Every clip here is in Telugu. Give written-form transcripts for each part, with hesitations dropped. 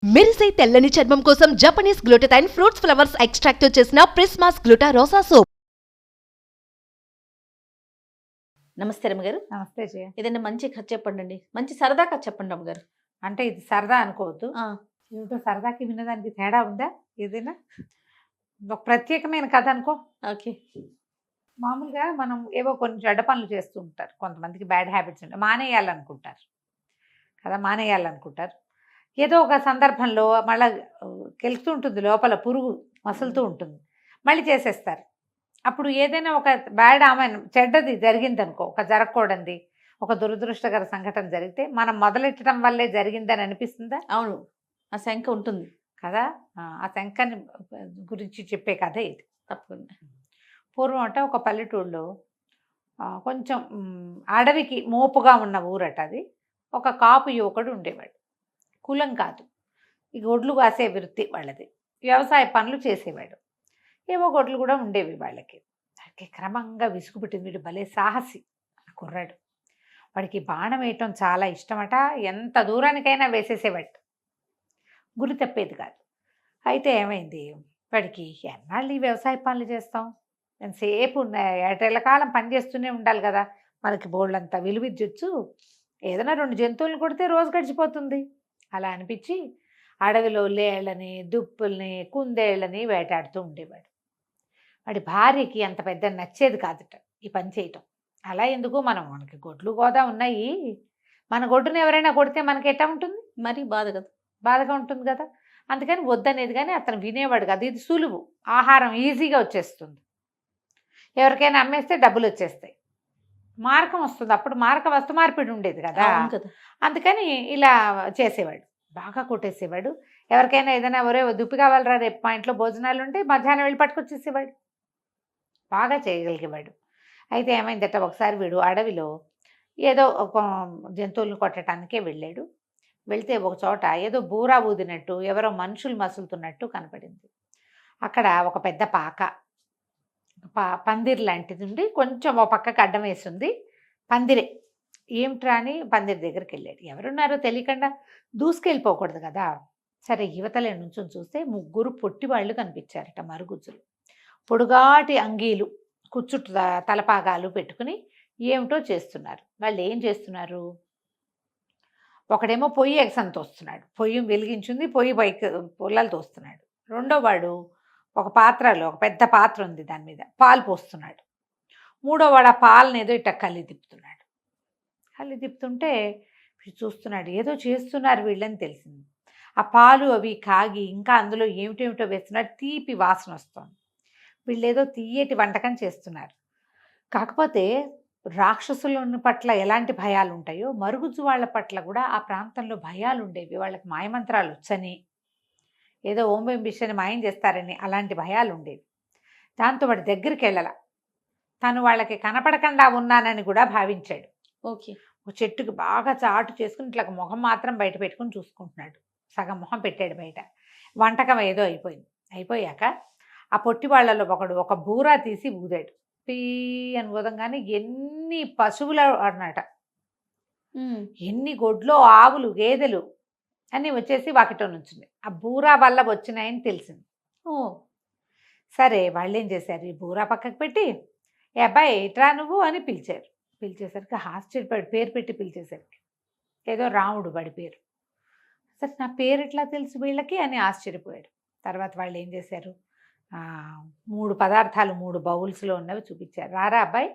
మెరిసే తెల్లని చర్మం కోసం Japanese glutathione fruits flowers extract తో చేసిన ప్రిస్మాస్ గ్లూటా రోసా సోప్. నమస్తే రమ్మగారు. నమస్తే జయ. ఏదైనా మంచి కథ చెప్పండి, మంచి సరదా కథ చెప్పండి రమ్మగారు. అంటే ఇది సరదా అనుకోవద్దు, ఏమిటో సరదాకి వినదానికి తేడా ఉందా? ఏదైనా ఒక ప్రత్యేకమైన కథ అనుకో. ఓకే. మామూలుగా మనం ఏవో కొన్ని చెడ్డ పనులు చేస్తూ ఉంటారు, కొంతమందికి బ్యాడ్ హ్యాబిట్స్ ఉంటాయి, మానేయాలనుకుంటారు కదా, మానేయాలనుకుంటారు. ఏదో ఒక సందర్భంలో మళ్ళీ కెలుస్తూ ఉంటుంది, లోపల పురుగు మసులుతూ ఉంటుంది, మళ్ళీ చేసేస్తారు. అప్పుడు ఏదైనా ఒక బ్యాడ్ ఆమె చెడ్డది జరిగిందనుకో, ఒక జరగకూడదు ఒక దురదృష్టకర సంఘటన జరిగితే మనం మొదలెట్టడం వల్లే జరిగిందని అనిపిస్తుందా? అవును, ఆ శంక ఉంటుంది కదా. ఆ శంకని గురించి చెప్పే కథ ఇది. తప్పకుండా. పూర్వం అంటే ఒక పల్లెటూళ్ళలో కొంచెం అడవికి మోపుగా ఉన్న ఊరట అది. ఒక కాపు యువకుడు ఉండేవాడు. కులం కాదు, ఈ గొడ్లు కాసే వృత్తి వాళ్ళది, వ్యవసాయ పనులు చేసేవాడు. ఏవో గొడ్లు కూడా ఉండేవి వాళ్ళకి. దానికి క్రమంగా విసుగు పుట్టింది. వీడు భలే సాహసి ఆ కుర్రాడు. వాడికి బాణం వేయటం చాలా ఇష్టమట, ఎంత దూరానికైనా వేసేసేవాడు, గురి తప్పేది కాదు. అయితే ఏమైంది, వాడికి ఎన్నాళ్ళు ఈ వ్యవసాయ పనులు చేస్తాం, ఎంతసేపు ఏటేళ్ల పని చేస్తూనే ఉండాలి కదా, మనకి బోళ్ళంతా విలువిద్యొచ్చు, ఏదైనా 2 జంతువులను కొడితే రోజు గడిచిపోతుంది. అలా అనిపించి అడవిలో లేళ్ళని, దుప్పుల్ని, కుందేళ్ళని వేటాడుతూ ఉండేవాడు. వాడి భార్యకి అంత పెద్ద నచ్చేది కాదుట ఈ పని చేయటం. అలా ఎందుకు, మనకి గొడ్లు గోదా ఉన్నాయి, మన గొడ్డును ఎవరైనా కొడితే మనకి ఎట్టా ఉంటుంది, మరి బాధ కదా, బాధగా ఉంటుంది కదా. అందుకని వద్దనేది, కానీ అతను వినేవాడు కాదు. ఇది సులువు, ఆహారం ఈజీగా వచ్చేస్తుంది, ఎవరికైనా అమ్మేస్తే డబ్బులు వచ్చేస్తాయి, మార్కం వస్తుంది. అప్పుడు వస్తు మార్పిడి ఉండేది కదా, అందుకని ఇలా చేసేవాడు. బాగా కొట్టేసేవాడు. ఎవరికైనా ఏదైనా ఒరే దుప్పి కావాలరా, రేపు మా ఇంట్లో భోజనాలు ఉంటే మధ్యాహ్నం వెళ్ళి పట్టుకొచ్చేసేవాడు. బాగా చేయగలిగేవాడు. అయితే ఏమైందట, ఒకసారి వీడు అడవిలో ఏదో ఒక జంతువులను కొట్టడానికే వెళ్ళాడు. వెళ్తే ఒక చోట ఏదో బూరా ఊదినట్టు, ఎవరో మనుషులు మసులుతున్నట్టు కనపడింది. అక్కడ ఒక పెద్ద పందిరి లాంటిది ఉండి, కొంచెం ఓ పక్కకు అడ్డం వేసింది, పందిరే. ఏమిట్రా అని పందిరి దగ్గరికి వెళ్ళాడు. ఎవరున్నారో తెలియకుండా దూసుకెళ్ళిపోకూడదు కదా. సరే, యువతలే నుంచి చూస్తే 3 పొట్టి వాళ్ళు కనిపించారట, మరుగుజ్జులు, పొడుగాటి అంగీలు, కుచ్చుట్టు తలపాగాలు పెట్టుకుని ఏమిటో చేస్తున్నారు. వాళ్ళు ఏం చేస్తున్నారు, ఒకడేమో పొయ్యి ఎగసని తోస్తున్నాడు, పొయ్యి వెలిగించింది, పొయ్యి పైకి పుల్లలు తోస్తున్నాడు. రెండో వాడు ఒక పాత్రలో, ఒక పెద్ద పాత్ర ఉంది, దాని మీద పాలు పోస్తున్నాడు. మూడో వాడు ఆ పాలను ఏదో ఇట్ట కళ్ళి తిప్పుతున్నాడు. కళ్ళి తిప్పుతుంటే చూస్తున్నాడు, ఏదో చేస్తున్నారు వీళ్ళని తెలిసింది. ఆ పాలు అవి కాగి ఇంకా అందులో ఏమిటేమిటో వేస్తున్నారు, తీపి వాసన వస్తుంది. వీళ్ళు ఏదో తీయటి వంటకం చేస్తున్నారు. కాకపోతే రాక్షసుల పట్ల ఎలాంటి భయాలు ఉంటాయో, మరుగుజ్జు వాళ్ళ పట్ల కూడా ఆ ప్రాంతంలో భయాలు ఉండేవి. వాళ్ళకి మాయమంత్రాలు వచ్చని, ఏదో ఓం బింబిషని మాయం చేస్తారని అలాంటి భయాలు ఉండేవి. దాంతో వాడి దగ్గరికి వెళ్ళాల, తను వాళ్ళకి కనపడకుండా ఉన్నానని కూడా భావించాడు. ఓకే. ఒక చెట్టుకి బాగా చాటు చేసుకుని ఇట్లా మొహం మాత్రం బయట పెట్టుకుని చూసుకుంటున్నాడు. సగం మొహం పెట్టాడు బయట. వంటకం ఏదో అయిపోయాక ఆ పొట్టి వాళ్ళలో ఒకడు ఒక బూరా తీసి ఊదాడు. పీ అని ఊదంగానే ఎన్ని పశువులు అన్నట, ఎన్ని గొడ్లో ఆవులు, గేదెలు అన్నీ వచ్చేసి వాకిట్లో నుంచింది. ఆ బూరా వల్ల వచ్చినాయని తెలిసింది. సరే, వాళ్ళు ఏం చేశారు, ఈ బూరా పక్కకు పెట్టి, ఏ అబ్బాయి ఇట్రా నువ్వు అని పిలిచారు. పిలిచేసరికి ఆశ్చర్యపడి, పేరు పెట్టి పిలిచేసరికి ఏదో రాముడు వాడి పేరు. సరే, నా పేరు ఎట్లా తెలుసు వీళ్ళకి అని ఆశ్చర్యపోయాడు. తర్వాత వాళ్ళు ఏం చేశారు, 3 పదార్థాలు 3 బౌల్స్లో ఉన్నవి చూపించారు. రారా అబ్బాయి,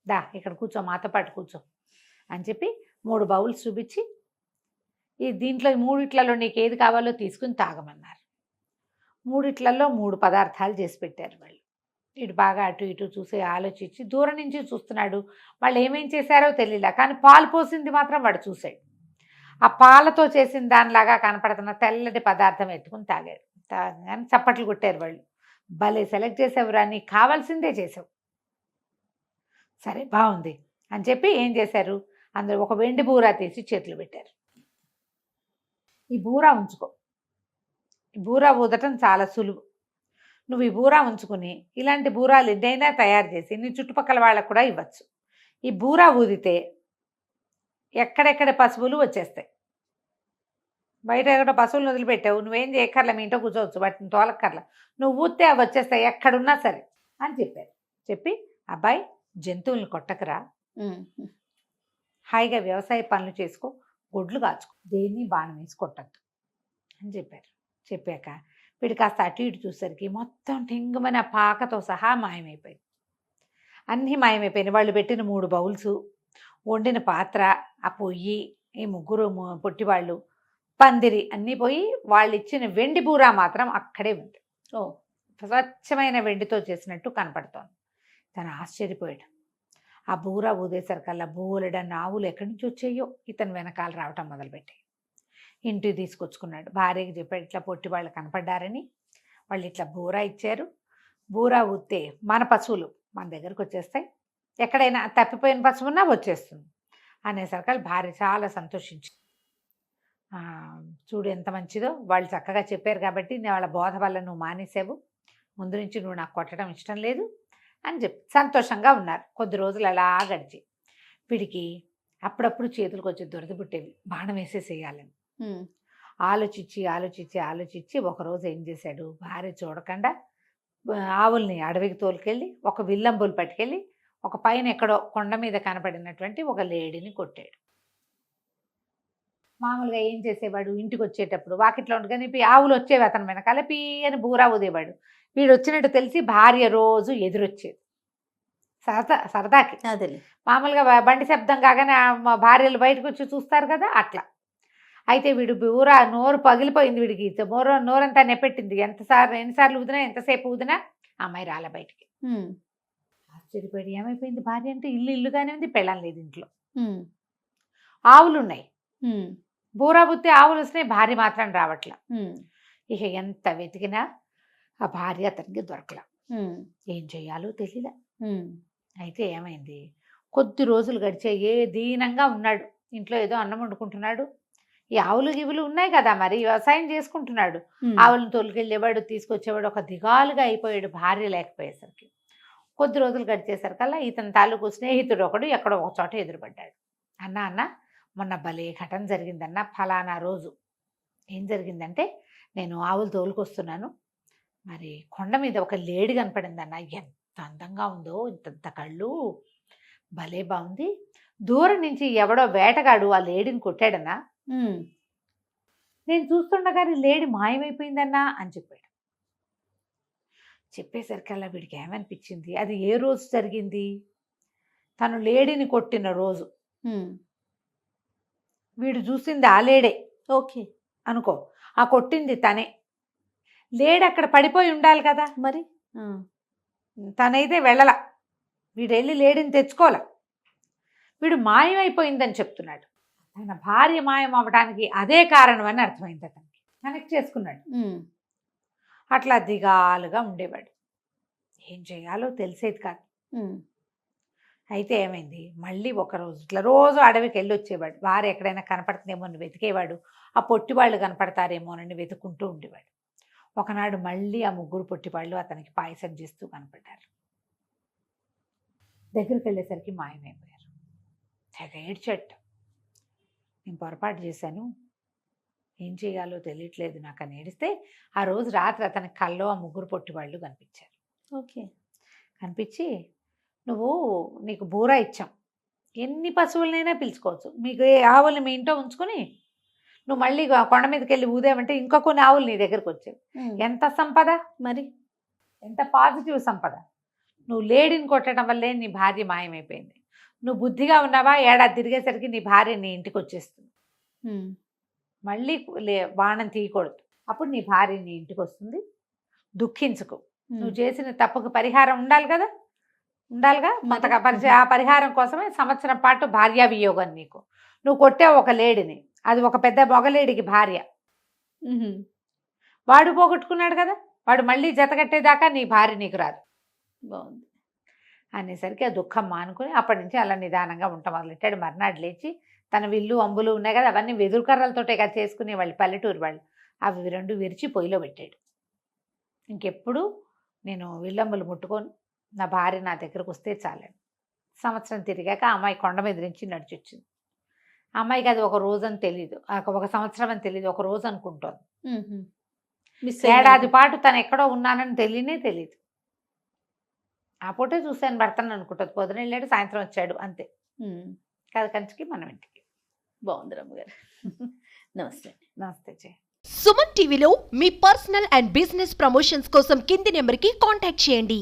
దా ఇక్కడ కూర్చో, మాతో పాటు కూర్చో అని చెప్పి 3 బౌల్స్ చూపించి, ఈ దీంట్లో 3 నీకు ఏది కావాలో తీసుకుని తాగమన్నారు. 3 3 పదార్థాలు చేసి పెట్టారు వాళ్ళు. ఇటు బాగా అటు ఇటు చూసి ఆలోచించి దూరం నుంచి చూస్తున్నాడు. వాళ్ళు ఏమేం చేశారో తెలియలే, కానీ పాలు పోసింది మాత్రం వాడు చూశాడు. ఆ పాలతో చేసిన దానిలాగా కనపడుతున్న తెల్లటి పదార్థం ఎత్తుకుని తాగాడు. తాగానే చప్పట్లు కొట్టారు వాళ్ళు. భలే సెలెక్ట్ చేసావురా, నీకు కావాల్సిందే చేసావు, సరే బాగుంది అని చెప్పి ఏం చేశారు, అందులో ఒక వెండి బూరా తీసి చేతులు పెట్టారు. ఈ బూరా ఉంచుకో, ఈ బూరా ఊదటం చాలా సులువు, నువ్వు ఈ బూరా ఉంచుకుని ఇలాంటి బూరాలు ఎన్నైనా తయారు చేసి నీ చుట్టుపక్కల వాళ్ళకు కూడా ఇవ్వచ్చు. ఈ బూరా ఊదితే ఎక్కడెక్కడ పశువులు వచ్చేస్తాయి, బయట ఎక్కడో పశువులను వదిలిపెట్టావు, నువ్వేం చేయక్కర్లే, మీ ఇంట్లో కూర్చోవచ్చు, వాటిని తోలక్కర్లా, నువ్వు ఊస్తే అవి వచ్చేస్తాయి ఎక్కడున్నా సరే అని చెప్పారు. చెప్పి అబ్బాయి జంతువుల్ని కొట్టకరా, హాయిగా వ్యవసాయ పనులు చేసుకో, గొడ్లు కాచుకో, దేన్ని బాణం వేసి కొట్టద్దు అని చెప్పారు. చెప్పాక వీడు కాస్త అటు ఇటు చూసరికి మొత్తం టింగుమని ఆ పాకతో సహా మాయమైపోయింది. అన్నీ మాయమైపోయినాయి. వాళ్ళు పెట్టిన 3 బౌల్స్, వండిన పాత్ర, ఆ పొయ్యి, ఈ ముగ్గురు పొట్టివాళ్ళు, పందిరి అన్నీ పోయి వాళ్ళు ఇచ్చిన వెండి బూరా మాత్రం అక్కడే ఉంది. స్వచ్ఛమైన వెండితో చేసినట్టు కనపడుతోంది. తను ఆశ్చర్యపోయాడు. ఆ బూరా ఊదేసరికల్లా బోలెడన్న ఆవులు ఎక్కడి నుంచి వచ్చాయో ఇతను వెనకాల రావటం మొదలుపెట్టాయి. ఇంటికి తీసుకొచ్చుకున్నాడు. భార్యకి చెప్పాడు, ఇట్లా పొట్టి వాళ్ళు కనపడ్డారని, వాళ్ళు ఇట్లా బూరా ఇచ్చారు, బూరా ఊస్తే మన పశువులు మన దగ్గరకు వచ్చేస్తాయి, ఎక్కడైనా తప్పిపోయిన పశువు ఉన్నా వచ్చేస్తుంది అనేసరికి భార్య చాలా సంతోషించింది. చూడు ఎంత మంచిదో, వాళ్ళు చక్కగా చెప్పారు కాబట్టి వాళ్ళ బోధ వల్ల నువ్వు మానేసావు, ముందు నుంచి నువ్వు నాకు కొట్టడం ఇష్టం లేదు అని చెప్పి సంతోషంగా ఉన్నారు. కొద్ది రోజులు అలా గడిచి వీడికి అప్పుడప్పుడు చేతులకు వచ్చి దురద పుట్టేవి, బాణం వేసేసేయాలని. ఆలోచించి ఆలోచించి ఆలోచించి ఒకరోజు ఏం చేశాడు, భార్య చూడకుండా ఆవుల్ని అడవికి తోలుకెళ్ళి ఒక విల్లంబులు పట్టుకెళ్ళి ఒక పైన ఎక్కడో కొండ మీద కనపడినటువంటి ఒక లేడీని కొట్టాడు. మామూలుగా ఏం చేసేవాడు, ఇంటికి వచ్చేటప్పుడు వాకిట్లో ఉండగానే ఆవులు వచ్చేవి అతని వెనకాల పీ అని బూరా ఊదేవాడు. వీడు వచ్చినట్టు తెలిసి భార్య రోజు ఎదురొచ్చేది సరదాకి. అదే మామూలుగా బండి శబ్దం కాగానే భార్యలు బయటకు వచ్చి చూస్తారు కదా, అట్లా. అయితే వీడు బూరా నోరు పగిలిపోయింది, వీడికి నోరంతా నెప్పెట్టింది. ఎన్నిసార్లు ఊదినా, ఎంతసేపు ఊదినా అమ్మాయి రాలే బయటికి. ఆశ్చర్యపోయాడు, ఏమైపోయింది భార్య అంటే, ఇల్లుగానే ఉంది, పెళ్ళం లేదు ఇంట్లో, ఆవులు ఉన్నాయి, బూరా బుత్తి ఆవులు వస్తున్నాయి, భార్య మాత్రం రావట్లా. ఇక ఎంత వెతికినా ఆ భార్య అతనికి దొరకలా. ఏం చెయ్యాలో తెలియలే. అయితే ఏమైంది, కొద్ది రోజులు గడిచే దీనంగా ఉన్నాడు, ఇంట్లో ఏదో అన్నం వండుకుంటున్నాడు, ఈ ఆవులు గివులు ఉన్నాయి కదా, మరి వ్యవసాయం చేసుకుంటున్నాడు, ఆవులను తోలుకెళ్ళేవాడు, తీసుకొచ్చేవాడు, ఒక దిగాలుగా అయిపోయాడు భార్య లేకపోయేసరికి. కొద్ది రోజులు గడిచేసరికల్లా ఇతని తాలూకు స్నేహితుడు ఒకడు ఎక్కడో ఒక చోట ఎదురుపడ్డాడు. అన్న మొన్న భలే ఘటన జరిగిందన్న, ఫలానా రోజు ఏం జరిగిందంటే, నేను ఆవులు తోలుకొస్తున్నాను, మరి కొండ మీద ఒక లేడీ కనపడిందన్న, ఎంత అందంగా ఉందో, ఇంత కళ్ళు, భలే బాగుంది, దూరం నుంచి ఎవడో వేటగాడు ఆ లేడీని కొట్టాడన్నా, నేను చూస్తుండగానే లేడీ మాయమైపోయిందన్నా అని చెప్పాడు. చెప్పేసరికల్లా వీడికి ఏమనిపించింది, అది ఏ రోజు జరిగింది, తను లేడీని కొట్టిన రోజు. వీడు చూసింది ఆ లేడే, ఓకే అనుకో, ఆ కొట్టింది తనే. లేడీ అక్కడ పడిపోయి ఉండాలి కదా, మరి తనైతే వెళ్ళల, వీడు వెళ్ళి లేడీని తెచ్చుకోలే, వీడు మాయమైపోయిందని చెప్తున్నాడు. తన భార్య మాయం అవ్వడానికి అదే కారణం అని అర్థమైంది, అతనికి కనెక్ట్ చేసుకున్నాడు. అట్లా దిగాలుగా ఉండేవాడు, ఏం చేయాలో తెలిసేది కాదు. అయితే ఏమైంది, మళ్ళీ ఒకరోజు ఇట్లా రోజు అడవికి వెళ్ళి వచ్చేవాడు, భార్య ఎక్కడైనా కనపడుతుందేమో అని వెతికేవాడు, ఆ పొట్టివాళ్ళు కనపడతారేమోనని వెతుక్కుంటూ ఉండేవాడు. ఒకనాడు మళ్ళీ ఆ ముగ్గురు పొట్టివాళ్ళు అతనికి పాయసం చేస్తూ కనపడ్డారు. దగ్గరికి వెళ్ళేసరికి మాయమైపోయారు. తెగ ఏడ్చట్ట, నేను పొరపాటు చేశాను, ఏం చేయాలో తెలియట్లేదు నాకు అని ఏడిస్తే, ఆ రోజు రాత్రి అతని కల్లో ఆ ముగ్గురు పొట్టివాళ్ళు కనిపించారు. ఓకే, కనిపించి, నీకు బూరా ఇచ్చాం, ఎన్ని పశువులనైనా పిలుచుకోవచ్చు, మీకు ఏ ఆవుల్ని మీ ఇంట్లో ఉంచుకొని నువ్వు మళ్ళీ కొండ మీదకి వెళ్ళి ఊదేమంటే ఇంకా కొన్ని ఆవులు నీ దగ్గరకు వచ్చావు, ఎంత సంపద, మరి ఎంత పాజిటివ్ సంపద. నువ్వు లేడీని కొట్టడం వల్లే నీ భార్య మాయమైపోయింది, నువ్వు బుద్ధిగా ఉన్నావా, ఏడాది తిరిగేసరికి నీ భార్య నీ ఇంటికి వచ్చేస్తుంది, మళ్ళీ బాణం తీయకూడదు, అప్పుడు నీ భార్య నీ ఇంటికి వస్తుంది, దుఃఖించుకో, నువ్వు చేసిన తప్పుకు పరిహారం ఉండాలిగా, ఆ పరిహారం కోసమే సంవత్సరం పాటు భార్యా వియోగం నీకు. నువ్వు కొట్టావు ఒక లేడీని, అది ఒక పెద్ద మొగలేడికి భార్య, వాడు పోగొట్టుకున్నాడు కదా, వాడు మళ్ళీ జతకట్టేదాకా నీ భార్య నీకు రాదు. బాగుంది అనేసరికి ఆ దుఃఖం మానుకుని అప్పటి నుంచి అలా నిదానంగా ఉంటా మొదలెట్టాడు. మర్నాడు లేచి తన విల్లు అంబులు ఉన్నాయి కదా, అవన్నీ వెదురు కర్రలతోటే కదా చేసుకునే వాళ్ళు, పల్లెటూరు వాళ్ళు, అవి 2 విరిచి పొయ్యిలో పెట్టాడు. ఇంకెప్పుడు నేను విల్లంబులు ముట్టుకొని నా భార్య నా దగ్గరకు వస్తే చాలండి. సంవత్సరం తిరిగాక ఆ అమ్మాయి కొండ మీద నుంచి నడిచొచ్చింది. అమ్మాయికి అది ఒక రోజు అని తెలీదు, ఒక సంవత్సరం అని తెలీదు, ఒక రోజు అనుకుంటోంది. మిస్ ఏడాది పాటు తను ఎక్కడో ఉన్నానని తెలియదు. ఆ పూటే చూశాను భర్తను అనుకుంటుంది. పొద్దున వెళ్ళాడు, సాయంత్రం వచ్చాడు, అంతే. కథ కంచికి మనం ఇంటికి. బాగుంది రమ్మగారు. నమస్తే. నమస్తే జయ. సుమన్ టీవీలో మీ పర్సనల్ అండ్ బిజినెస్ ప్రమోషన్స్ కోసం కింది నెంబర్కి కాంటాక్ట్ చేయండి.